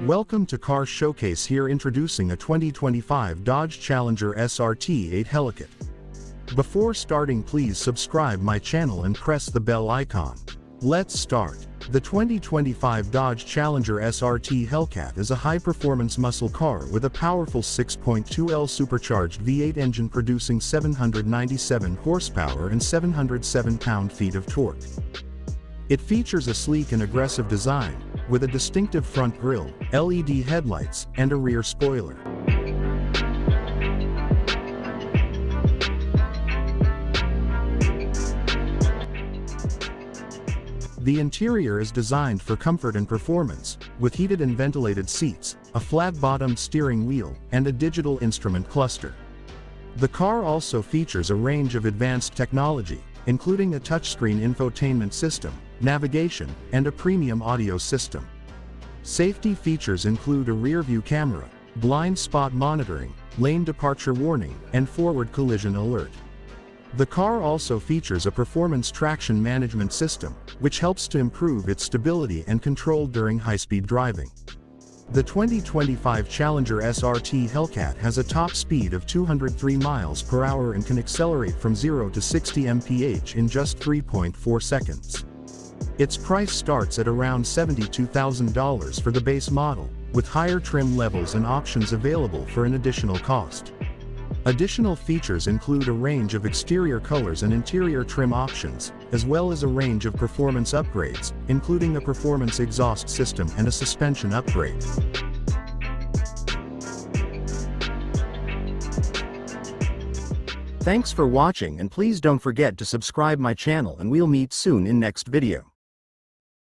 Welcome to Car Showcase. Here introducing a 2025 Dodge Challenger SRT Hellcat. Before starting, please subscribe my channel and press the bell icon. Let's start. The 2025 Dodge Challenger SRT Hellcat is a high-performance muscle car with a powerful 6.2L supercharged V8 engine producing 797 horsepower and 707 pound-feet of torque. It features a sleek and aggressive design, with a distinctive front grille, LED headlights, and a rear spoiler. The interior is designed for comfort and performance, with heated and ventilated seats, a flat-bottomed steering wheel, and a digital instrument cluster. The car also features a range of advanced technology, including a touchscreen infotainment system, navigation, and a premium audio system. Safety features include a rear-view camera, blind spot monitoring, lane departure warning, and forward collision alert. The car also features a performance traction management system, which helps to improve its stability and control during high-speed driving. The 2025 Challenger SRT Hellcat has a top speed of 203 miles per hour and can accelerate from 0 to 60 mph in just 3.4 seconds. Its price starts at around $72,000 for the base model, with higher trim levels and options available for an additional cost. Additional features include a range of exterior colors and interior trim options, as well as a range of performance upgrades, including a performance exhaust system and a suspension upgrade. Thanks for watching, and please don't forget to subscribe my channel, and we'll meet soon in next video.